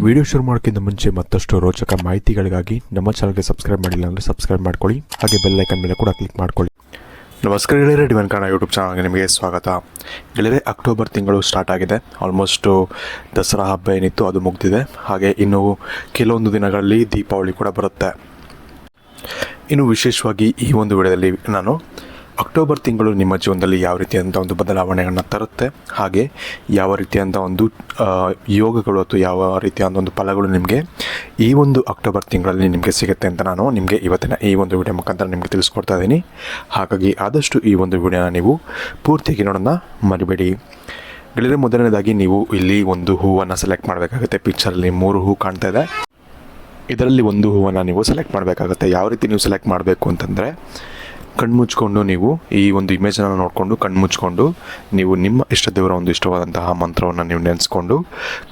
Video ಶುರು ಮಾಡೋಕ್ಕಿಂತ ಮುಂಚೆ ಮತ್ತಷ್ಟು ರೋಚಕ ಮಾಹಿತಿಗಳಿಗಾಗಿ ನಮ್ಮ ಚಾನಲ್ಗೆ ಸಬ್ಸ್ಕ್ರೈಬ್ ಮಾಡಿಲ್ಲ ಅಂದರೆ ಸಬ್ಸ್ಕ್ರೈಬ್ ಮಾಡ್ಕೊಳ್ಳಿ. ಹಾಗೆ ಬೆಲ್ ಐಕನ್ ಮೇಲೆ ಕೂಡ ಕ್ಲಿಕ್ ಮಾಡ್ಕೊಳ್ಳಿ. ನಮಸ್ಕಾರ ಗೆಳೆಯರೆ, ಡಿವೈನ್ ಕನ್ನಡ ಯೂಟ್ಯೂಬ್ ಚಾನಲ್ಗೆ ನಿಮಗೆ ಸ್ವಾಗತ. ಗೆಳೆಯರೆ, ಅಕ್ಟೋಬರ್ ತಿಂಗಳು ಸ್ಟಾರ್ಟ್ ಆಗಿದೆ. ಆಲ್ಮೋಸ್ಟು ದಸರಾ ಹಬ್ಬ ಏನಿತ್ತು ಅದು ಮುಗಿದಿದೆ. ಹಾಗೆ ಇನ್ನು ಕೆಲವೊಂದು ದಿನಗಳಲ್ಲಿ ದೀಪಾವಳಿ ಕೂಡ ಬರುತ್ತೆ. ಇನ್ನು ವಿಶೇಷವಾಗಿ ಈ ಒಂದು ವಿಡಿಯೋದಲ್ಲಿ ನಾನು ಅಕ್ಟೋಬರ್ ತಿಂಗಳು ನಿಮ್ಮ ಜೀವನದಲ್ಲಿ ಯಾವ ರೀತಿಯಾದಂಥ ಒಂದು ಬದಲಾವಣೆಗಳನ್ನು ತರುತ್ತೆ, ಹಾಗೆ ಯಾವ ರೀತಿಯಾದಂಥ ಒಂದು ಯೋಗಗಳು ಅಥವಾ ಯಾವ ರೀತಿಯಾದ ಒಂದು ಫಲಗಳು ನಿಮಗೆ ಈ ಒಂದು ಅಕ್ಟೋಬರ್ ತಿಂಗಳಲ್ಲಿ ನಿಮಗೆ ಸಿಗುತ್ತೆ ಅಂತ ನಾನು ನಿಮಗೆ ಇವತ್ತಿನ ಈ ಒಂದು ವಿಡಿಯೋ ಮುಖಾಂತರ ನಿಮಗೆ ತಿಳಿಸ್ಕೊಡ್ತಾ ಇದ್ದೀನಿ. ಹಾಗಾಗಿ ಆದಷ್ಟು ಈ ಒಂದು ವಿಡಿಯೋನ ನೀವು ಪೂರ್ತಿಯಾಗಿ ನೋಡೋಣ ಮರಿಬೇಡಿ. ಗೆಳೆಯರೆ, ಮೊದಲನೇದಾಗಿ ನೀವು ಇಲ್ಲಿ ಒಂದು ಹೂವನ್ನು ಸೆಲೆಕ್ಟ್ ಮಾಡಬೇಕಾಗುತ್ತೆ. ಪಿಕ್ಚರಲ್ಲಿ 3 ಹೂ ಕಾಣ್ತಾ ಇದೆ. ಇದರಲ್ಲಿ ಒಂದು ಹೂವನ್ನು ನೀವು ಸೆಲೆಕ್ಟ್ ಮಾಡಬೇಕಾಗುತ್ತೆ. ಯಾವ ರೀತಿ ನೀವು ಸೆಲೆಕ್ಟ್ ಮಾಡಬೇಕು ಅಂತಂದರೆ, ಕಣ್ಮುಚ್ಕೊಂಡು ನೀವು ಈ ಒಂದು ಇಮೇಜನ್ನು ನೋಡಿಕೊಂಡು ಕಣ್ಮುಚ್ಕೊಂಡು ನೀವು ನಿಮ್ಮ ಇಷ್ಟ ದೇವರ ಒಂದು ಇಷ್ಟವಾದಂತಹ ಮಂತ್ರವನ್ನು ನೀವು ನೆನೆಸ್ಕೊಂಡು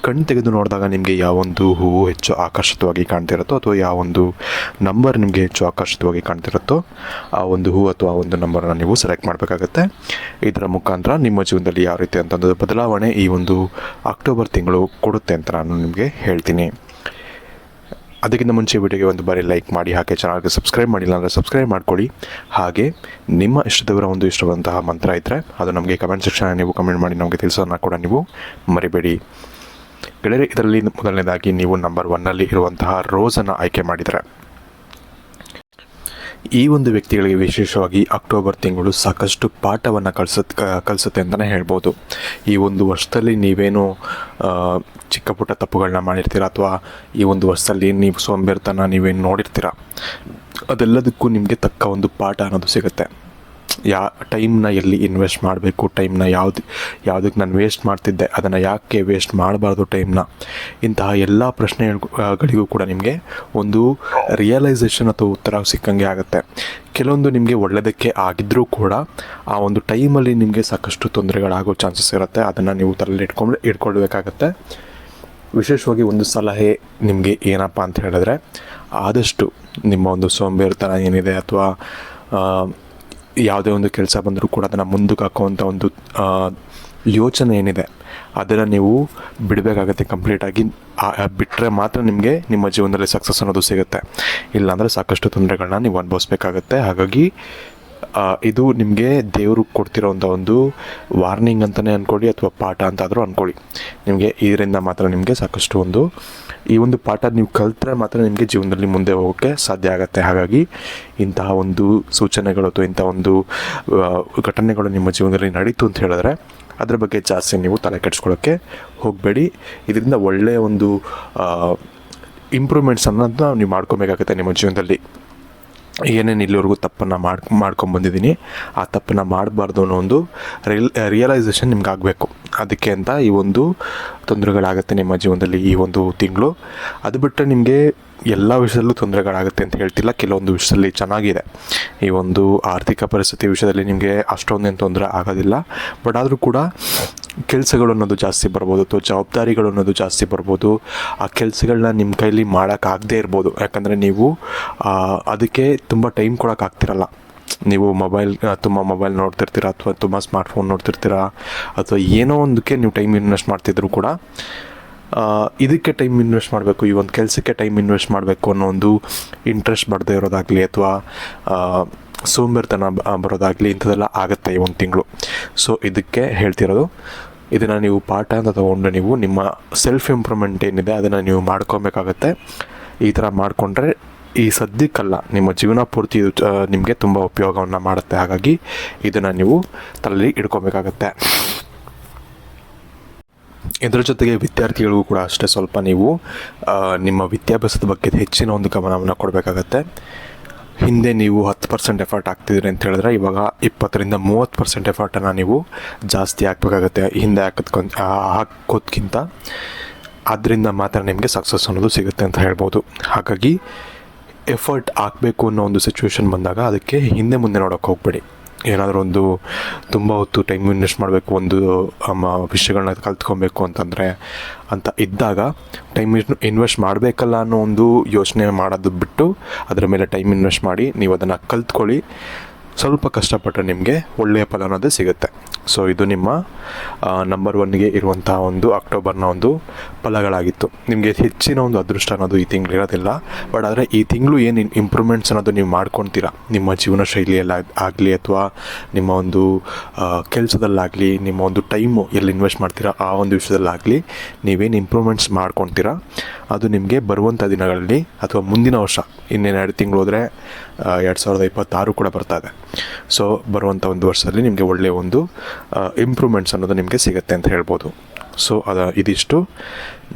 ಕಣ್ಣು ತೆಗೆದು ನೋಡಿದಾಗ ನಿಮಗೆ ಯಾವೊಂದು ಹೂವು ಹೆಚ್ಚು ಆಕರ್ಷಿತವಾಗಿ ಕಾಣ್ತಿರುತ್ತೋ ಅಥವಾ ಯಾವೊಂದು ನಂಬರ್ ನಿಮಗೆ ಹೆಚ್ಚು ಆಕರ್ಷಿತವಾಗಿ ಕಾಣ್ತಿರುತ್ತೋ ಆ ಒಂದು ಹೂ ಅಥವಾ ಆ ಒಂದು ನಂಬರನ್ನು ನೀವು ಸೆಲೆಕ್ಟ್ ಮಾಡಬೇಕಾಗತ್ತೆ. ಇದರ ಮುಖಾಂತರ ನಿಮ್ಮ ಜೀವನದಲ್ಲಿ ಯಾವ ರೀತಿ ಅಂತಂದು ಬದಲಾವಣೆ ಈ ಒಂದು ಅಕ್ಟೋಬರ್ ತಿಂಗಳು ಕೊಡುತ್ತೆ ಅಂತ ನಾನು ನಿಮಗೆ ಹೇಳ್ತೀನಿ. ಅದಕ್ಕಿಂತ ಮುಂಚೆ ವಿಡಿಯೋಗೆ ಒಂದು ಬಾರಿ ಲೈಕ್ ಮಾಡಿ, ಹಾಗೆ ಚಾನಲ್ಗೆ ಸಬ್ಸ್ಕ್ರೈಬ್ ಮಾಡಿಲ್ಲ ಅಂದರೆ ಸಬ್ಸ್ಕ್ರೈಬ್ ಮಾಡ್ಕೊಳ್ಳಿ. ಹಾಗೆ ನಿಮ್ಮ ಇಷ್ಟದವರ ಒಂದು ಇಷ್ಟವಾದಂತಹ ಮಂತ್ರ ಇದ್ದರೆ ಅದು ನಮಗೆ ಕಮೆಂಟ್ ಸೆಕ್ಷನ್ ನೀವು ಕಮೆಂಟ್ ಮಾಡಿ ನಮಗೆ ತಿಳಿಸೋದನ್ನ ಕೂಡ ನೀವು ಮರಿಬೇಡಿ. ಗೆಳೆಯರೆ, ಇದರಲ್ಲಿ ಮೊದಲನೇದಾಗಿ ನೀವು ನಂಬರ್ 1ನಲ್ಲಿ ಇರುವಂತಹ ರೋಸನ್ನು ಆಯ್ಕೆ ಮಾಡಿದರೆ ಈ ಒಂದು ವ್ಯಕ್ತಿಗಳಿಗೆ ವಿಶೇಷವಾಗಿ ಅಕ್ಟೋಬರ್ ತಿಂಗಳು ಸಾಕಷ್ಟು ಪಾಠವನ್ನು ಕಲಿಸುತ್ತೆ ಅಂತಲೇ ಹೇಳ್ಬೋದು. ಈ ಒಂದು ವರ್ಷದಲ್ಲಿ ನೀವೇನು ಚಿಕ್ಕ ಪುಟ್ಟ ತಪ್ಪುಗಳನ್ನ ಮಾಡಿರ್ತೀರ ಅಥವಾ ಈ ಒಂದು ವರ್ಷದಲ್ಲಿ ನೀವು ಸೋಂಬೇರಿತನ ನೀವೇನು ನೋಡಿರ್ತೀರ, ಅದೆಲ್ಲದಕ್ಕೂ ನಿಮಗೆ ತಕ್ಕ ಒಂದು ಪಾಠ ಅನ್ನೋದು ಸಿಗುತ್ತೆ. ಟೈಮ್ನ ಎಲ್ಲಿ ಇನ್ವೆಸ್ಟ್ ಮಾಡಬೇಕು, ಟೈಮ್ನ ಯಾವುದಕ್ಕೆ ನಾನು ವೇಸ್ಟ್ ಮಾಡ್ತಿದ್ದೆ, ಅದನ್ನು ಯಾಕೆ ವೇಸ್ಟ್ ಮಾಡಬಾರ್ದು ಟೈಮ್ನ, ಇಂತಹ ಎಲ್ಲ ಪ್ರಶ್ನೆಗಳಿಗೂ ಕೂಡ ನಿಮಗೆ ಒಂದು ರಿಯಲೈಸೇಷನ್ ಅಥವಾ ಉತ್ತರ ಸಿಕ್ಕಂಗೆ ಆಗುತ್ತೆ. ಕೆಲವೊಂದು ನಿಮಗೆ ಒಳ್ಳೆಯದಕ್ಕೆ ಆಗಿದ್ದರೂ ಕೂಡ ಆ ಒಂದು ಟೈಮಲ್ಲಿ ನಿಮಗೆ ಸಾಕಷ್ಟು ತೊಂದರೆಗಳಾಗೋ ಚಾನ್ಸಸ್ ಇರುತ್ತೆ. ಅದನ್ನು ನೀವು ತಲೆಯಲ್ಲಿ ಇಟ್ಕೊಳ್ಬೇಕಾಗತ್ತೆ. ವಿಶೇಷವಾಗಿ ಒಂದು ಸಲಹೆ ನಿಮಗೆ ಏನಪ್ಪ ಅಂತ ಹೇಳಿದ್ರೆ, ಆದಷ್ಟು ನಿಮ್ಮ ಒಂದು ಸೋಂಬೇರಿತನ ಏನಿದೆ ಅಥವಾ ಯಾವುದೇ ಒಂದು ಕೆಲಸ ಬಂದರೂ ಕೂಡ ಅದನ್ನು ಮುಂದಕ್ಕೆ ಹಾಕುವಂಥ ಒಂದು ಯೋಚನೆ ಏನಿದೆ ಅದನ್ನು ನೀವು ಬಿಡಬೇಕಾಗತ್ತೆ. ಕಂಪ್ಲೀಟಾಗಿ ಬಿಟ್ಟರೆ ಮಾತ್ರ ನಿಮಗೆ ನಿಮ್ಮ ಜೀವನದಲ್ಲಿ ಸಕ್ಸಸ್ ಅನ್ನೋದು ಸಿಗುತ್ತೆ. ಇಲ್ಲಾಂದರೆ ಸಾಕಷ್ಟು ತೊಂದರೆಗಳನ್ನ ನೀವು ಅನುಭವಿಸ್ಬೇಕಾಗತ್ತೆ. ಹಾಗಾಗಿ ಇದು ನಿಮಗೆ ದೇವರು ಕೊಡ್ತಿರೋಂಥ ಒಂದು ವಾರ್ನಿಂಗ್ ಅಂತಲೇ ಅಂದ್ಕೊಳ್ಳಿ ಅಥವಾ ಪಾಠ ಅಂತಾದರೂ ಅಂದ್ಕೊಳ್ಳಿ. ನಿಮಗೆ ಇದರಿಂದ ಮಾತ್ರ ನಿಮಗೆ ಸಾಕಷ್ಟು ಒಂದು ಈ ಒಂದು ಪಾಠ ನೀವು ಕಲಿತ್ರೆ ಮಾತ್ರ ನಿಮಗೆ ಜೀವನದಲ್ಲಿ ಮುಂದೆ ಹೋಗೋಕ್ಕೆ ಸಾಧ್ಯ ಆಗುತ್ತೆ. ಹಾಗಾಗಿ ಇಂತಹ ಒಂದು ಸೂಚನೆಗಳು ಅಥವಾ ಇಂಥ ಒಂದು ಘಟನೆಗಳು ನಿಮ್ಮ ಜೀವನದಲ್ಲಿ ನಡೀತು ಅಂತ ಹೇಳಿದ್ರೆ ಅದರ ಬಗ್ಗೆ ಜಾಸ್ತಿ ನೀವು ತಲೆ ಕೆಡಿಸ್ಕೊಳ್ಳೋಕ್ಕೆ ಹೋಗಬೇಡಿ. ಇದರಿಂದ ಒಳ್ಳೆಯ ಒಂದು ಇಂಪ್ರೂವ್ಮೆಂಟ್ಸ್ ಅನ್ನೋದನ್ನ ನೀವು ಮಾಡ್ಕೊಬೇಕಾಗುತ್ತೆ. ನಿಮ್ಮ ಜೀವನದಲ್ಲಿ ಏನೇನು ಇಲ್ಲಿವರೆಗೂ ತಪ್ಪನ್ನು ಮಾಡ್ಕೊಂಬಂದಿದ್ದೀನಿ ಆ ತಪ್ಪನ್ನು ಮಾಡಬಾರ್ದು ಅನ್ನೋ ಒಂದು ರಿಯಲೈಸೇಷನ್ ನಿಮ್ಗೆ ಆಗಬೇಕು. ಅದಕ್ಕೆ ಅಂತ ಈ ಒಂದು ತೊಂದರೆಗಳಾಗುತ್ತೆ ನಿಮ್ಮ ಜೀವನದಲ್ಲಿ ಈ ಒಂದು ತಿಂಗಳು. ಅದು ಬಿಟ್ಟರೆ ನಿಮಗೆ ಎಲ್ಲ ವಿಷಯದಲ್ಲೂ ತೊಂದರೆಗಳಾಗುತ್ತೆ ಅಂತ ಹೇಳ್ತಿಲ್ಲ. ಕೆಲವೊಂದು ವಿಷಯದಲ್ಲಿ ಚೆನ್ನಾಗಿದೆ. ಈ ಒಂದು ಆರ್ಥಿಕ ಪರಿಸ್ಥಿತಿ ವಿಷಯದಲ್ಲಿ ನಿಮಗೆ ಅಷ್ಟೊಂದೇನು ತೊಂದರೆ ಆಗೋದಿಲ್ಲ. ಬಟ್ ಆದರೂ ಕೂಡ ಕೆಲಸಗಳು ಅನ್ನೋದು ಜಾಸ್ತಿ ಬರ್ಬೋದು ಅಥವಾ ಜವಾಬ್ದಾರಿಗಳು ಅನ್ನೋದು ಜಾಸ್ತಿ ಬರ್ಬೋದು. ಆ ಕೆಲಸಗಳನ್ನ ನಿಮ್ಮ ಕೈಲಿ ಮಾಡೋಕ್ಕಾಗದೇ ಇರ್ಬೋದು. ಯಾಕಂದರೆ ನೀವು ಅದಕ್ಕೆ ತುಂಬ ಟೈಮ್ ಕೊಡೋಕ್ಕಾಗ್ತಿರಲ್ಲ. ನೀವು ತುಂಬ ಮೊಬೈಲ್ ನೋಡ್ತಿರ್ತೀರ ಅಥವಾ ತುಂಬ ಸ್ಮಾರ್ಟ್ಫೋನ್ ನೋಡ್ತಿರ್ತೀರ ಅಥವಾ ಏನೋ ಒಂದಕ್ಕೆ ನೀವು ಟೈಮ್ ಇನ್ವೆಸ್ಟ್ ಮಾಡ್ತಿದ್ರು ಕೂಡ ಇದಕ್ಕೆ ಟೈಮ್ ಇನ್ವೆಸ್ಟ್ ಮಾಡಬೇಕು, ಈ ಒಂದು ಕೆಲಸಕ್ಕೆ ಟೈಮ್ ಇನ್ವೆಸ್ಟ್ ಮಾಡಬೇಕು ಅನ್ನೋ ಒಂದು ಇಂಟ್ರೆಸ್ಟ್ ಬರದೇ ಇರೋದಾಗಲಿ ಅಥವಾ ಸೋಂಬೇರಿತನ ಬರೋದಾಗಲಿ ಇಂಥದ್ದೆಲ್ಲ ಆಗುತ್ತೆ ಈ ಒಂದು ತಿಂಗಳು. ಸೊ ಇದಕ್ಕೆ ಹೇಳ್ತಿರೋದು, ಇದನ್ನು ನೀವು ಪಾಠ ಅಂತ ತೊಗೊಂಡು ನೀವು ನಿಮ್ಮ ಸೆಲ್ಫ್ ಇಂಪ್ರೂವ್ಮೆಂಟ್ ಏನಿದೆ ಅದನ್ನು ನೀವು ಮಾಡ್ಕೊಬೇಕಾಗತ್ತೆ. ಈ ಥರ ಮಾಡಿಕೊಂಡ್ರೆ ಈ ಸದ್ಯಕ್ಕಲ್ಲ ನಿಮ್ಮ ಜೀವನ ಪೂರ್ತಿ ನಿಮಗೆ ತುಂಬ ಉಪಯೋಗವನ್ನು ಮಾಡುತ್ತೆ. ಹಾಗಾಗಿ ಇದನ್ನು ನೀವು ತಲೆಯಲ್ಲಿ ಇಟ್ಕೊಬೇಕಾಗತ್ತೆ. ಇದರ ಜೊತೆಗೆ ವಿದ್ಯಾರ್ಥಿಗಳಿಗೂ ಕೂಡ ಅಷ್ಟೇ ಸ್ವಲ್ಪ ನೀವು ನಿಮ್ಮ ವಿದ್ಯಾಭ್ಯಾಸದ ಬಗ್ಗೆ ಹೆಚ್ಚಿನ ಒಂದು ಗಮನವನ್ನು ಕೊಡಬೇಕಾಗತ್ತೆ. ಹಿಂದೆ ನೀವು 10% ಎಫರ್ಟ್ ಹಾಕ್ತಿದ್ರಿ ಅಂತ ಹೇಳಿದ್ರೆ ಇವಾಗ 20-30% ಎಫರ್ಟನ್ನು ನೀವು ಜಾಸ್ತಿ ಹಾಕಬೇಕಾಗತ್ತೆ ಹಿಂದೆ ಹಾಕೋದ್ಕಿಂತ. ಅದರಿಂದ ಮಾತ್ರ ನಿಮಗೆ ಸಕ್ಸಸ್ ಅನ್ನೋದು ಸಿಗುತ್ತೆ ಅಂತ ಹೇಳ್ಬೋದು. ಹಾಗಾಗಿ ಎಫರ್ಟ್ ಹಾಕಬೇಕು ಅನ್ನೋ ಒಂದು ಸಿಚುವೇಶನ್ ಬಂದಾಗ ಅದಕ್ಕೆ ಹಿಂದೆ ಮುಂದೆ ನೋಡೋಕ್ಕೆ ಹೋಗಬೇಡಿ. ಏನಾದರೂ ಒಂದು ತುಂಬ ಹೊತ್ತು ಟೈಮ್ ಇನ್ವೆಸ್ಟ್ ಮಾಡಬೇಕು, ಒಂದು ವಿಷಯಗಳನ್ನ ಕಲ್ತ್ಕೊಬೇಕು ಅಂತ ಇದ್ದಾಗ ಟೈಮ್ ಇನ್ವೆಸ್ಟ್ ಮಾಡಬೇಕಲ್ಲ ಅನ್ನೋ ಒಂದು ಯೋಚನೆ ಮಾಡೋದು ಬಿಟ್ಟು ಅದರ ಮೇಲೆ ಟೈಮ್ ಇನ್ವೆಸ್ಟ್ ಮಾಡಿ ನೀವು ಅದನ್ನು ಕಲ್ತ್ಕೊಳ್ಳಿ. ಸ್ವಲ್ಪ ಕಷ್ಟಪಟ್ಟರೆ ನಿಮಗೆ ಒಳ್ಳೆಯ ಫಲ ಅನ್ನೋದು ಸಿಗುತ್ತೆ. ಸೊ ಇದು ನಿಮ್ಮ ನಂಬರ್ 1ಗೆ ಇರುವಂತಹ ಒಂದು ಅಕ್ಟೋಬರ್ನ ಒಂದು ಫಲಗಳಾಗಿತ್ತು. ನಿಮಗೆ ಹೆಚ್ಚಿನ ಒಂದು ಅದೃಷ್ಟ ಅನ್ನೋದು ಈ ತಿಂಗಳು ಇರೋದಿಲ್ಲ. ಬಟ್ ಆದರೆ ಈ ತಿಂಗಳು ಏನು ಇಂಪ್ರೂವ್ಮೆಂಟ್ಸ್ ಅನ್ನೋದು ನೀವು ಮಾಡ್ಕೊತೀರಾ ನಿಮ್ಮ ಜೀವನ ಶೈಲಿಯಲ್ಲಿ ಆಗಲಿ ಅಥವಾ ನಿಮ್ಮ ಒಂದು ಕೆಲಸದಲ್ಲಾಗಲಿ, ನಿಮ್ಮ ಒಂದು ಟೈಮು ಎಲ್ಲಿ ಇನ್ವೆಸ್ಟ್ ಮಾಡ್ತೀರಾ ಆ ಒಂದು ವಿಷಯದಲ್ಲಾಗಲಿ ನೀವೇನು ಇಂಪ್ರೂವ್ಮೆಂಟ್ಸ್ ಮಾಡ್ಕೊತೀರಾ ಅದು ನಿಮಗೆ ಬರುವಂಥ ದಿನಗಳಲ್ಲಿ ಅಥವಾ ಮುಂದಿನ ವರ್ಷ ಇನ್ನೇನು 2 ತಿಂಗಳು ಹೋದರೆ 2026 ಕೂಡ ಬರ್ತಾ ಇದೆ. ಸೊ ಬರುವಂಥ ಒಂದು ವರ್ಷದಲ್ಲಿ ನಿಮಗೆ ಒಳ್ಳೆಯ ಒಂದು ಇಂಪ್ರೂವ್ಮೆಂಟ್ಸ್ ಅನ್ನೋದು ನಿಮಗೆ ಸಿಗುತ್ತೆ ಅಂತ ಹೇಳ್ಬೋದು. ಸೊ ಇದಿಷ್ಟು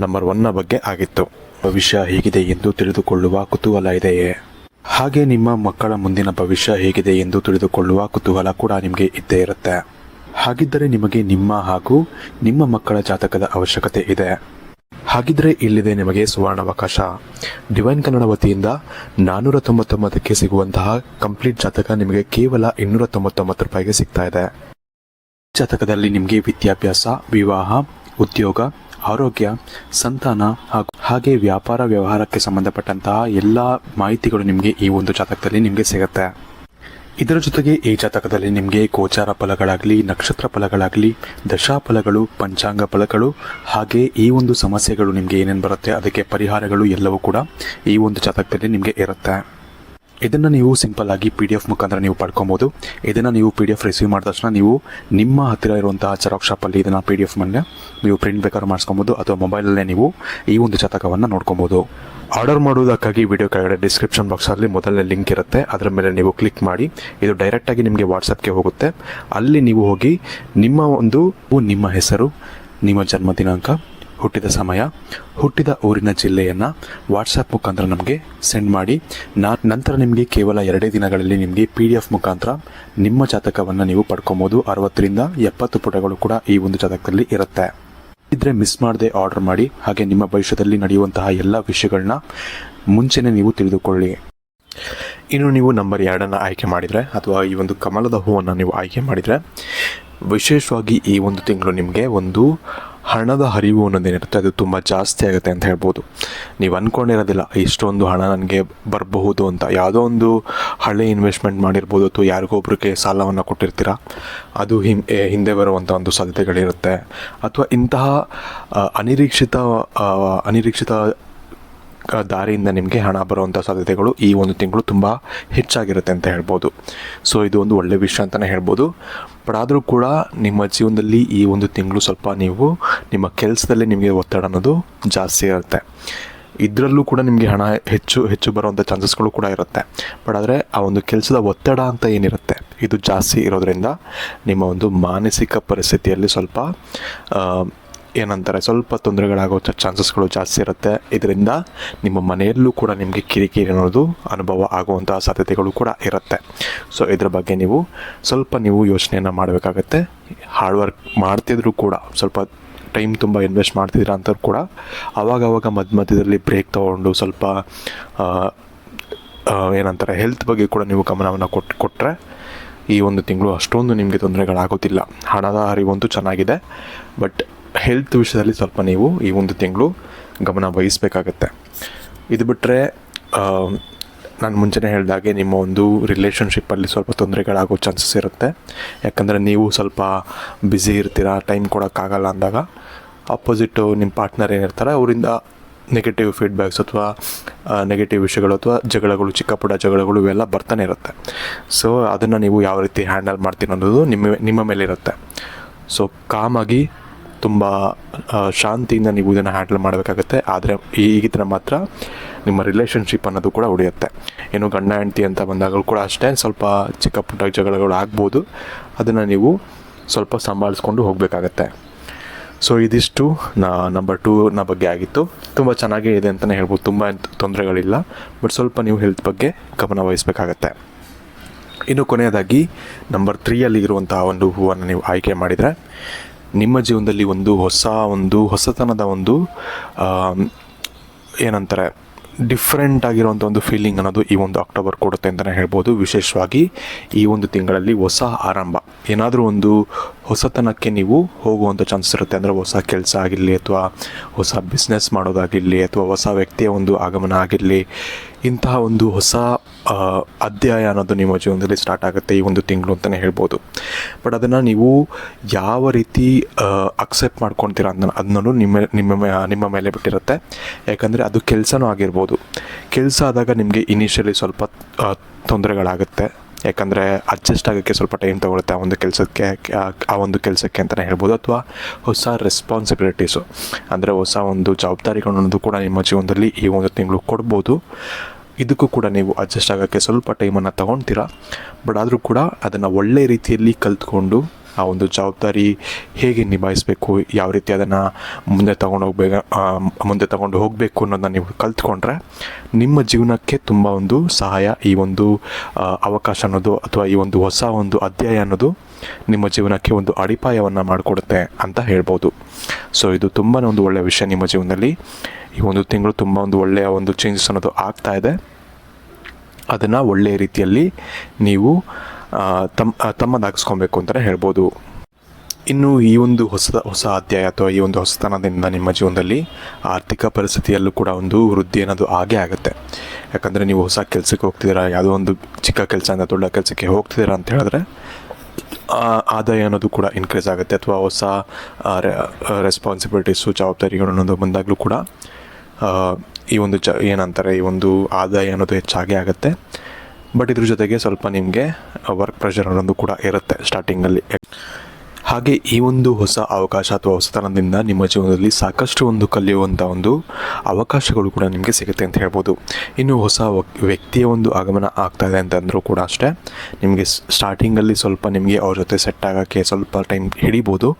ನಂಬರ್ 1ನ ಬಗ್ಗೆ ಆಗಿತ್ತು. ಭವಿಷ್ಯ ಹೇಗಿದೆ ಎಂದು ತಿಳಿದುಕೊಳ್ಳುವ ಕುತೂಹಲ ಇದೆಯೇ? ಹಾಗೆ ನಿಮ್ಮ ಮಕ್ಕಳ ಮುಂದಿನ ಭವಿಷ್ಯ ಹೇಗಿದೆ ಎಂದು ತಿಳಿದುಕೊಳ್ಳುವ ಕುತೂಹಲ ಕೂಡ ನಿಮಗೆ ಇದ್ದೇ ಇರುತ್ತೆ. ಹಾಗಿದ್ದರೆ ನಿಮಗೆ ನಿಮ್ಮ ಹಾಗೂ ನಿಮ್ಮ ಮಕ್ಕಳ ಜಾತಕದ ಅವಶ್ಯಕತೆ ಇದೆ. ಹಾಗಿದ್ರೆ ಇಲ್ಲಿದೆ ನಿಮಗೆ ಸುವರ್ಣಾವಕಾಶ. ಡಿವೈನ್ ಕನ್ನಡ ವತಿಯಿಂದ 499ಕ್ಕೆ ಸಿಗುವಂತಹ ಕಂಪ್ಲೀಟ್ ಜಾತಕ ನಿಮಗೆ ಕೇವಲ 299 ರೂಪಾಯಿಗೆ ಸಿಗ್ತಾ ಇದೆ. ಜಾತಕದಲ್ಲಿ ನಿಮಗೆ ವಿದ್ಯಾಭ್ಯಾಸ, ವಿವಾಹ, ಉದ್ಯೋಗ, ಆರೋಗ್ಯ, ಸಂತಾನ ಹಾಗೆ ವ್ಯಾಪಾರ ವ್ಯವಹಾರಕ್ಕೆ ಸಂಬಂಧಪಟ್ಟಂತಹ ಎಲ್ಲ ಮಾಹಿತಿಗಳು ನಿಮಗೆ ಈ ಒಂದು ಜಾತಕದಲ್ಲಿ ನಿಮಗೆ ಸಿಗುತ್ತೆ. ಇದರ ಜೊತೆಗೆ ಈ ಜಾತಕದಲ್ಲಿ ನಿಮಗೆ ಗೋಚಾರ ಫಲಗಳಾಗಲಿ, ನಕ್ಷತ್ರ ಫಲಗಳಾಗಲಿ, ದಶಾ ಫಲಗಳು, ಪಂಚಾಂಗ ಫಲಗಳು ಹಾಗೆ ಈ ಒಂದು ಸಮಸ್ಯೆಗಳು ನಿಮಗೆ ಏನೇನು ಬರುತ್ತೆ ಅದಕ್ಕೆ ಪರಿಹಾರಗಳು ಎಲ್ಲವೂ ಕೂಡ ಈ ಒಂದು ಜಾತಕದಲ್ಲಿ ನಿಮಗೆ ಇರುತ್ತೆ. ಇದನ್ನು ನೀವು ಸಿಂಪಲ್ ಆಗಿ PDF ಮುಖಾಂತರ ನೀವು ಪಡ್ಕೊಬೋದು. ಇದನ್ನು ನೀವು PDF ರಿಸೀವ್ ಮಾಡಿದ ತಕ್ಷಣ ನೀವು ನಿಮ್ಮ ಹತ್ತಿರ ಇರುವಂತಹ ಜೆರಾಕ್ಸ್ ಶಾಪಲ್ಲಿ ಇದನ್ನು PDF ಮೇಲೆ ನೀವು ಪ್ರಿಂಟ್ ಬೇಕಾದ್ರೂ ಮಾಡಿಸ್ಕೊಬೋದು ಅಥವಾ ಮೊಬೈಲಲ್ಲೇ ನೀವು ಈ ಒಂದು ಜಾತಕವನ್ನು ನೋಡ್ಕೊಬೋದು. ಆರ್ಡರ್ ಮಾಡುವುದಕ್ಕಾಗಿ ವಿಡಿಯೋ ಕೆಳಗಡೆ ಡಿಸ್ಕ್ರಿಪ್ಷನ್ ಬಾಕ್ಸಲ್ಲಿ ಮೊದಲನೇ ಲಿಂಕ್ ಇರುತ್ತೆ, ಅದರ ಮೇಲೆ ನೀವು ಕ್ಲಿಕ್ ಮಾಡಿ ಇದು ಡೈರೆಕ್ಟಾಗಿ ನಿಮಗೆ ವಾಟ್ಸಪ್ಗೆ ಹೋಗುತ್ತೆ. ಅಲ್ಲಿ ನೀವು ಹೋಗಿ ನಿಮ್ಮ ಹೆಸರು, ನಿಮ್ಮ ಜನ್ಮ ದಿನಾಂಕ, ಹುಟ್ಟಿದ ಸಮಯ, ಹುಟ್ಟಿದ ಊರಿನ ಜಿಲ್ಲೆಯನ್ನು ವಾಟ್ಸಪ್ ಮುಖಾಂತರ ನಮಗೆ ಸೆಂಡ್ ಮಾಡಿ ನಂತರ ನಿಮಗೆ ಕೇವಲ 2 ದಿನಗಳಲ್ಲಿ ನಿಮಗೆ PDF ಮುಖಾಂತರ ನಿಮ್ಮ ಜಾತಕವನ್ನು ನೀವು ಪಡ್ಕೊಬೋದು. 60ರಿಂದ 70 ಪುಟಗಳು ಕೂಡ ಈ ಒಂದು ಜಾತಕದಲ್ಲಿ ಇರುತ್ತೆ. ಇದ್ರೆ ಮಿಸ್ ಮಾಡದೆ ಆರ್ಡರ್ ಮಾಡಿ. ಹಾಗೆ ನಿಮ್ಮ ಭವಿಷ್ಯದಲ್ಲಿ ನಡೆಯುವಂತಹ ಎಲ್ಲ ವಿಷಯಗಳನ್ನ ಮುಂಚೆನೇ ನೀವು ತಿಳಿದುಕೊಳ್ಳಿ. ಇನ್ನು ನೀವು ನಂಬರ್ 2 ಆಯ್ಕೆ ಮಾಡಿದರೆ ಅಥವಾ ಈ ಒಂದು ಕಮಲದ ಹೂವನ್ನು ನೀವು ಆಯ್ಕೆ ಮಾಡಿದರೆ ವಿಶೇಷವಾಗಿ ಈ ಒಂದು ತಿಂಗಳು ನಿಮಗೆ ಒಂದು ಹಣದ ಹರಿವು ಅನ್ನೋದೇನಿರುತ್ತೆ ಅದು ತುಂಬ ಜಾಸ್ತಿ ಆಗುತ್ತೆ ಅಂತ ಹೇಳ್ಬೋದು. ನೀವು ಅಂದ್ಕೊಂಡಿರೋದಿಲ್ಲ ಇಷ್ಟೊಂದು ಹಣ ನನಗೆ ಬರಬಹುದು ಅಂತ. ಯಾವುದೋ ಒಂದು ಹಳೆ ಇನ್ವೆಸ್ಟ್ಮೆಂಟ್ ಮಾಡಿರ್ಬೋದು ಅಥವಾ ಯಾರಿಗೊಬ್ರಿಗೆ ಸಾಲವನ್ನು ಕೊಟ್ಟಿರ್ತೀರ, ಅದು ಹಿಂದೆ ಬರುವಂಥ ಒಂದು ಸಾಧ್ಯತೆಗಳಿರುತ್ತೆ. ಅಥವಾ ಇಂತಹ ಅನಿರೀಕ್ಷಿತ ದಾರಿಯಿಂದ ನಿಮಗೆ ಹಣ ಬರುವಂಥ ಸಾಧ್ಯತೆಗಳು ಈ ಒಂದು ತಿಂಗಳು ತುಂಬ ಹೆಚ್ಚಾಗಿರುತ್ತೆ ಅಂತ ಹೇಳ್ಬೋದು. ಸೊ ಇದು ಒಂದು ಒಳ್ಳೆಯ ವಿಷಯ ಅಂತಲೇ ಹೇಳ್ಬೋದು. ಬಟ್ ಆದರೂ ಕೂಡ ನಿಮ್ಮ ಜೀವನದಲ್ಲಿ ಈ ಒಂದು ತಿಂಗಳು ಸ್ವಲ್ಪ ನೀವು ನಿಮ್ಮ ಕೆಲಸದಲ್ಲಿ ನಿಮಗೆ ಒತ್ತಡ ಅನ್ನೋದು ಜಾಸ್ತಿ ಇರುತ್ತೆ. ಇದರಲ್ಲೂ ಕೂಡ ನಿಮಗೆ ಹಣ ಹೆಚ್ಚು ಬರುವಂಥ ಚಾನ್ಸಸ್ಗಳು ಕೂಡ ಇರುತ್ತೆ. ಬಟ್ ಆದರೆ ಆ ಒಂದು ಕೆಲಸದ ಒತ್ತಡ ಅಂತ ಏನಿರುತ್ತೆ ಇದು ಜಾಸ್ತಿ ಇರೋದ್ರಿಂದ ನಿಮ್ಮ ಒಂದು ಮಾನಸಿಕ ಪರಿಸ್ಥಿತಿಯಲ್ಲಿ ಸ್ವಲ್ಪ ಸ್ವಲ್ಪ ತೊಂದರೆಗಳಾಗೋ ಚಾನ್ಸಸ್ಗಳು ಜಾಸ್ತಿ ಇರುತ್ತೆ. ಇದರಿಂದ ನಿಮ್ಮ ಮನೆಯಲ್ಲೂ ಕೂಡ ನಿಮಗೆ ಕಿರಿಕಿರಿ ಅನ್ನೋದು ಅನುಭವ ಆಗುವಂತಹ ಸಾಧ್ಯತೆಗಳು ಕೂಡ ಇರುತ್ತೆ. ಸೊ ಇದ್ರ ಬಗ್ಗೆ ನೀವು ಯೋಚನೆಯನ್ನು ಮಾಡಬೇಕಾಗತ್ತೆ. ಹಾರ್ಡ್ ವರ್ಕ್ ಮಾಡ್ತಿದ್ರು ಕೂಡ ಸ್ವಲ್ಪ ಟೈಮ್ ತುಂಬ ಇನ್ವೆಸ್ಟ್ ಮಾಡ್ತಿದ್ದೀರಾ ಅಂತ ಕೂಡ ಆವಾಗವಾಗ ಮಧ್ಯದಲ್ಲಿ ಬ್ರೇಕ್ ತೊಗೊಂಡು ಸ್ವಲ್ಪ ಹೆಲ್ತ್ ಬಗ್ಗೆ ಕೂಡ ನೀವು ಗಮನವನ್ನು ಕೊಟ್ಟರೆ ಈ ಒಂದು ತಿಂಗಳು ಅಷ್ಟೊಂದು ನಿಮಗೆ ತೊಂದರೆಗಳಾಗೋದಿಲ್ಲ. ಹಣದ ಹರಿವಂತೂ ಚೆನ್ನಾಗಿದೆ, ಬಟ್ ಹೆಲ್ತ್ ವಿಷಯದಲ್ಲಿ ಸ್ವಲ್ಪ ನೀವು ಈ ಒಂದು ತಿಂಗಳು ಗಮನ ವಹಿಸಬೇಕಾಗತ್ತೆ. ಇದು ಬಿಟ್ಟರೆ ನಾನು ಮುಂಚೆನೇ ಹೇಳಿದಾಗೆ ನಿಮ್ಮ ಒಂದು ರಿಲೇಷನ್ಶಿಪ್ಪಲ್ಲಿ ಸ್ವಲ್ಪ ತೊಂದರೆಗಳಾಗೋ ಚಾನ್ಸಸ್ ಇರುತ್ತೆ. ಯಾಕಂದರೆ ನೀವು ಸ್ವಲ್ಪ ಬ್ಯುಸಿ ಇರ್ತೀರ, ಟೈಮ್ ಕೊಡೋಕ್ಕಾಗಲ್ಲ ಅಂದಾಗ ಆಪೋಸಿಟ್ಟು ನಿಮ್ಮ ಪಾರ್ಟ್ನರ್ ಏನಿರ್ತಾರೆ ಅವರಿಂದ ನೆಗೆಟಿವ್ ಫೀಡ್ಬ್ಯಾಕ್ಸ್ ಅಥವಾ ನೆಗೆಟಿವ್ ವಿಷಯಗಳು ಅಥವಾ ಚಿಕ್ಕ ಪುಟ್ಟ ಜಗಳಗಳು ಇವೆಲ್ಲ ಬರ್ತಾನೆ ಇರುತ್ತೆ. ಸೊ ಅದನ್ನು ನೀವು ಯಾವ ರೀತಿ ಹ್ಯಾಂಡಲ್ ಮಾಡ್ತೀರ ಅನ್ನೋದು ನಿಮ್ಮ ಮೇಲೆ ಇರುತ್ತೆ. ಸೊ ಕಾಮಾಗಿ ತುಂಬ ಶಾಂತಿಯಿಂದ ನೀವು ಇದನ್ನು ಹ್ಯಾಂಡಲ್ ಮಾಡಬೇಕಾಗತ್ತೆ. ಆದರೆ ಈಗಿದ್ರೆ ಮಾತ್ರ ನಿಮ್ಮ ರಿಲೇಷನ್ಶಿಪ್ ಅನ್ನೋದು ಕೂಡ ಉಳಿಯುತ್ತೆ. ಏನು ಗಂಡ ಹೆಂಡತಿ ಅಂತ ಬಂದಾಗಲೂ ಕೂಡ ಅಷ್ಟೇ ಸ್ವಲ್ಪ ಚಿಕ್ಕ ಪುಟ್ಟ ಜಗಳಗಳು ಆಗ್ಬೋದು. ಅದನ್ನು ನೀವು ಸ್ವಲ್ಪ ಸಂಭಾಳಿಸ್ಕೊಂಡು ಹೋಗಬೇಕಾಗತ್ತೆ. ಸೊ ಇದಿಷ್ಟು ನಂಬರ್ 2ನ ಬಗ್ಗೆ ಆಗಿತ್ತು. ತುಂಬ ಚೆನ್ನಾಗೇ ಇದೆ ಅಂತಲೇ ಹೇಳ್ಬೋದು. ತುಂಬ ತೊಂದರೆಗಳಿಲ್ಲ, ಬಟ್ ಸ್ವಲ್ಪ ನೀವು ಹೆಲ್ತ್ ಬಗ್ಗೆ ಗಮನ ವಹಿಸಬೇಕಾಗತ್ತೆ. ಇನ್ನು ಕೊನೆಯದಾಗಿ ನಂಬರ್ 3ಯಲ್ಲಿ ಇರುವಂತಹ ಒಂದು ಹೂವನ್ನು ನೀವು ಆಯ್ಕೆ ಮಾಡಿದರೆ ನಿಮ್ಮ ಜೀವನದಲ್ಲಿ ಹೊಸತನದ ಡಿಫ್ರೆಂಟ್ ಆಗಿರುವಂಥ ಒಂದು ಫೀಲಿಂಗ್ ಅನ್ನೋದು ಈ ಒಂದು ಅಕ್ಟೋಬರ್ ಕೊಡುತ್ತೆ ಅಂತಲೇ ಹೇಳ್ಬೋದು. ವಿಶೇಷವಾಗಿ ಈ ಒಂದು ತಿಂಗಳಲ್ಲಿ ಹೊಸ ಆರಂಭ, ಏನಾದರೂ ಒಂದು ಹೊಸತನಕ್ಕೆ ನೀವು ಹೋಗುವಂಥ ಚಾನ್ಸಸ್ ಇರುತ್ತೆ. ಅಂದರೆ ಹೊಸ ಕೆಲಸ ಆಗಿರಲಿ ಅಥವಾ ಹೊಸ ಬಿಸ್ನೆಸ್ ಮಾಡೋದಾಗಿರಲಿ ಅಥವಾ ಹೊಸ ವ್ಯಕ್ತಿಯ ಒಂದು ಆಗಮನ ಆಗಿರಲಿ, ಇಂತಹ ಒಂದು ಹೊಸ ಅಧ್ಯಾಯ ಅನ್ನೋದು ನಿಮ್ಮ ಜೀವನದಲ್ಲಿ ಸ್ಟಾರ್ಟ್ ಆಗುತ್ತೆ ಈ ಒಂದು ತಿಂಗಳು ಅಂತಲೇ ಹೇಳ್ಬೋದು. ಬಟ್ ಅದನ್ನು ನೀವು ಯಾವ ರೀತಿ ಅಕ್ಸೆಪ್ಟ್ ಮಾಡ್ಕೊತೀರ ಅದನ್ನೂ ನಿಮ್ಮ ಮೇಲೆ ಬಿಟ್ಟಿರುತ್ತೆ. ಯಾಕಂದರೆ ಅದು ಕೆಲಸನೂ ಆಗಿರ್ಬೋದು. ಕೆಲಸ ಆದಾಗ ನಿಮಗೆ ಇನಿಷಿಯಲಿ ಸ್ವಲ್ಪ ತೊಂದರೆಗಳಾಗುತ್ತೆ. ಯಾಕಂದರೆ ಅಡ್ಜಸ್ಟ್ ಆಗೋಕ್ಕೆ ಸ್ವಲ್ಪ ಟೈಮ್ ತೊಗೊಳುತ್ತೆ ಆ ಒಂದು ಕೆಲಸಕ್ಕೆ ಅಂತಲೇ ಹೇಳ್ಬೋದು. ಅಥವಾ ಹೊಸ ರೆಸ್ಪಾನ್ಸಿಬಿಲಿಟೀಸು ಅಂದರೆ ಹೊಸ ಒಂದು ಜವಾಬ್ದಾರಿಗಳನ್ನೋದು ಕೂಡ ನಿಮ್ಮ ಜೀವನದಲ್ಲಿ ಈ ಒಂದು ತಿಂಗಳು ಕೊಡ್ಬೋದು. ಇದಕ್ಕೂ ಕೂಡ ನೀವು ಅಡ್ಜಸ್ಟ್ ಆಗೋಕ್ಕೆ ಸ್ವಲ್ಪ ಟೈಮನ್ನು ತೊಗೊಳ್ತೀರಾ. ಬಟ್ ಆದರೂ ಕೂಡ ಅದನ್ನು ಒಳ್ಳೆಯ ರೀತಿಯಲ್ಲಿ ಕಲ್ತ್ಕೊಂಡು ಆ ಒಂದು ಜವಾಬ್ದಾರಿ ಹೇಗೆ ನಿಭಾಯಿಸಬೇಕು, ಯಾವ ರೀತಿ ಅದನ್ನು ಮುಂದೆ ತಗೊಂಡು ಹೋಗಬೇಕು ಅನ್ನೋದನ್ನ ನೀವು ಕಲ್ತ್ಕೊಂಡ್ರೆ ನಿಮ್ಮ ಜೀವನಕ್ಕೆ ತುಂಬ ಒಂದು ಸಹಾಯ ಈ ಒಂದು ಅವಕಾಶ ಅನ್ನೋದು ಅಥವಾ ಈ ಒಂದು ಹೊಸ ಒಂದು ಅಧ್ಯಾಯ ಅನ್ನೋದು ನಿಮ್ಮ ಜೀವನಕ್ಕೆ ಒಂದು ಅಡಿಪಾಯವನ್ನು ಮಾಡಿಕೊಡುತ್ತೆ ಅಂತ ಹೇಳ್ಬೋದು. ಸೊ ಇದು ತುಂಬಾ ಒಂದು ಒಳ್ಳೆಯ ವಿಷಯ. ನಿಮ್ಮ ಜೀವನದಲ್ಲಿ ಈ ಒಂದು ತಿಂಗಳು ತುಂಬ ಒಂದು ಒಳ್ಳೆಯ ಒಂದು ಚೇಂಜಸ್ ಅನ್ನೋದು ಆಗ್ತಾ ಇದೆ. ಅದನ್ನು ಒಳ್ಳೆಯ ರೀತಿಯಲ್ಲಿ ನೀವು ತಮ್ಮದಾಗಿಸ್ಕೊಬೇಕು ಅಂತಲೇ ಹೇಳ್ಬೋದು. ಇನ್ನು ಈ ಒಂದು ಹೊಸ ಅಧ್ಯಾಯ ಅಥವಾ ಈ ಒಂದು ಹೊಸತನದಿಂದ ನಿಮ್ಮ ಜೀವನದಲ್ಲಿ ಆರ್ಥಿಕ ಪರಿಸ್ಥಿತಿಯಲ್ಲೂ ಕೂಡ ಒಂದು ವೃದ್ಧಿ ಅನ್ನೋದು ಆಗೇ ಆಗುತ್ತೆ. ಯಾಕಂದರೆ ನೀವು ಹೊಸ ಕೆಲಸಕ್ಕೆ ಹೋಗ್ತಿದ್ದೀರಾ, ಯಾವುದೋ ಒಂದು ಚಿಕ್ಕ ಕೆಲಸದಿಂದ ದೊಡ್ಡ ಕೆಲಸಕ್ಕೆ ಹೋಗ್ತಿದ್ದೀರಾ ಅಂತ ಹೇಳಿದ್ರೆ ಆದಾಯ ಅನ್ನೋದು ಕೂಡ ಇನ್ಕ್ರೀಸ್ ಆಗುತ್ತೆ. ಅಥವಾ ಹೊಸ ರೆಸ್ಪಾನ್ಸಿಬಿಲಿಟೀಸು ಜವಾಬ್ದಾರಿಗಳು ಅನ್ನೋದು ಬಂದಾಗಲೂ ಕೂಡ ಈ ಒಂದು ಏನಂತಾರೆ ಈ ಒಂದು ಆದಾಯ ಅನ್ನೋದು ಹೆಚ್ಚಾಗೇ ಆಗುತ್ತೆ. ಬಟ್ ಇದ್ರ ಜೊತೆಗೆ ಸ್ವಲ್ಪ ನಿಮಗೆ ವರ್ಕ್ ಪ್ರೆಷರ್ ಅನ್ನೋದು ಕೂಡ ಇರುತ್ತೆ ಸ್ಟಾರ್ಟಿಂಗಲ್ಲಿ. ಹಾಗೆ ಈ ಒಂದು ಹೊಸ ಅವಕಾಶ ಅಥವಾ ಹೊಸತನದಿಂದ ನಿಮ್ಮ ಜೀವನದಲ್ಲಿ ಸಾಕಷ್ಟು ಒಂದು ಕಲಿಯುವಂಥ ಒಂದು ಅವಕಾಶಗಳು ಕೂಡ ನಿಮಗೆ ಸಿಗುತ್ತೆ ಅಂತ ಹೇಳ್ಬೋದು. ಇನ್ನು ಹೊಸ ವ್ಯಕ್ತಿಯ ಒಂದು ಆಗಮನ ಆಗ್ತಾ ಇದೆ ಅಂತಂದರೂ ಕೂಡ ಅಷ್ಟೇ, ನಿಮಗೆ ಸ್ಟಾರ್ಟಿಂಗಲ್ಲಿ ಸ್ವಲ್ಪ ನಿಮಗೆ ಅವ್ರ ಜೊತೆ ಸೆಟ್ ಆಗೋಕ್ಕೆ ಸ್ವಲ್ಪ ಟೈಮ್ ಹಿಡಿಬೋದು.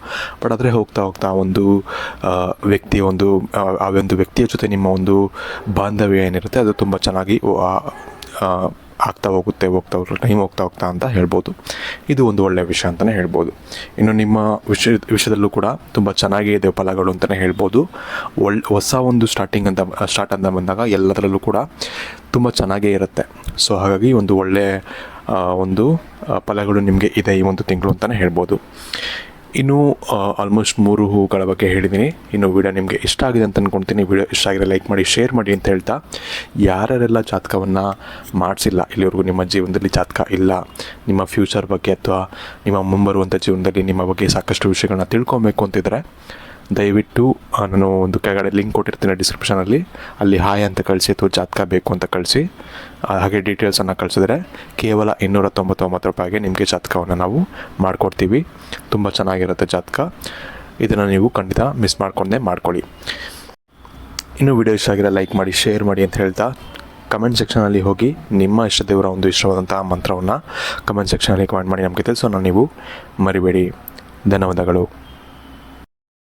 ಬಟ್ ಆದರೆ ಹೋಗ್ತಾ ಒಂದು ಆ ಒಂದು ವ್ಯಕ್ತಿಯ ಜೊತೆ ನಿಮ್ಮ ಒಂದು ಬಾಂಧವ್ಯ ಏನಿರುತ್ತೆ ಅದು ತುಂಬ ಚೆನ್ನಾಗಿ ಟೈಮ್ ಹೋಗ್ತಾ ಅಂತ ಹೇಳ್ಬೋದು. ಇದು ಒಂದು ಒಳ್ಳೆಯ ವಿಷಯ ಅಂತಲೇ ಹೇಳ್ಬೋದು. ಇನ್ನು ನಿಮ್ಮ ವಿಷಯದಲ್ಲೂ ಕೂಡ ತುಂಬ ಚೆನ್ನಾಗೇ ಇದೆ ಫಲಗಳು ಅಂತಲೇ ಹೇಳ್ಬೋದು. ಹೊಸ ಒಂದು ಸ್ಟಾರ್ಟ್ ಅಂತ ಬಂದಾಗ ಎಲ್ಲದರಲ್ಲೂ ಕೂಡ ತುಂಬ ಚೆನ್ನಾಗೇ ಇರುತ್ತೆ. ಸೊ ಹಾಗಾಗಿ ಒಂದು ಒಳ್ಳೆಯ ಒಂದು ಫಲಗಳು ನಿಮಗೆ ಇದೆ ಈ ಒಂದು ತಿಂಗಳು ಅಂತಲೇ ಹೇಳ್ಬೋದು. ಇನ್ನು ಆಲ್ಮೋಸ್ಟ್ 3 ಹೂಗಳ ಬಗ್ಗೆ ಹೇಳಿದ್ದೀನಿ. ಇನ್ನು ವಿಡಿಯೋ ನಿಮಗೆ ಇಷ್ಟ ಆಗಿದೆ ಅಂತ ಅಂದ್ಕೊಳ್ತೀನಿ. ವಿಡಿಯೋ ಇಷ್ಟ ಆಗಿದೆ ಲೈಕ್ ಮಾಡಿ, ಶೇರ್ ಮಾಡಿ ಅಂತ ಹೇಳ್ತಾ, ಯಾರ್ಯಾರೆಲ್ಲ ಜಾತಕವನ್ನು ಮಾಡಿಸಿಲ್ಲ, ಇಲ್ಲಿವರೆಗೂ ನಿಮ್ಮ ಜೀವನದಲ್ಲಿ ಜಾತಕ ಇಲ್ಲ, ನಿಮ್ಮ ಫ್ಯೂಚರ್ ಬಗ್ಗೆ ಅಥವಾ ನಿಮ್ಮ ಮುಂಬರುವಂಥ ಜೀವನದಲ್ಲಿ ನಿಮ್ಮ ಬಗ್ಗೆ ಸಾಕಷ್ಟು ವಿಷಯಗಳನ್ನ ತಿಳ್ಕೊಬೇಕು ಅಂತಿದ್ರೆ ದಯವಿಟ್ಟು ನಾನು ಒಂದು ಕೆಳಗಡೆ ಲಿಂಕ್ ಕೊಟ್ಟಿರ್ತೀನಿ ಡಿಸ್ಕ್ರಿಪ್ಷನಲ್ಲಿ, ಅಲ್ಲಿ ಹಾಯ್ ಅಂತ ಕಳಿಸಿ ಅಥವಾ ಜಾತಕ ಬೇಕು ಅಂತ ಕಳಿಸಿ, ಹಾಗೆ ಡೀಟೇಲ್ಸನ್ನು ಕಳಿಸಿದ್ರೆ ಕೇವಲ 299 ರೂಪಾಯಿಗೆ ನಿಮಗೆ ಜಾತಕವನ್ನು ನಾವು ಮಾಡಿಕೊಡ್ತೀವಿ. ತುಂಬ ಚೆನ್ನಾಗಿರುತ್ತೆ ಜಾತಕ. ಇದನ್ನು ನೀವು ಖಂಡಿತ ಮಿಸ್ ಮಾಡ್ಕೊಳ್ಳಿ. ಇನ್ನು ವಿಡಿಯೋ ಇಷ್ಟ ಆಗಿರೋ ಲೈಕ್ ಮಾಡಿ, ಶೇರ್ ಮಾಡಿ ಅಂತ ಹೇಳ್ತಾ, ಕಮೆಂಟ್ ಸೆಕ್ಷನಲ್ಲಿ ಹೋಗಿ ನಿಮ್ಮ ಇಷ್ಟದೇವರ ಒಂದು ಇಷ್ಟವಾದಂತಹ ಮಂತ್ರವನ್ನು ಕಮೆಂಟ್ ಸೆಕ್ಷನಲ್ಲಿ ಕಮೆಂಟ್ ಮಾಡಿ ನಮಗೆ ತಿಳಿಸೋಣ ನೀವು ಮರಿಬೇಡಿ. ಧನ್ಯವಾದಗಳು.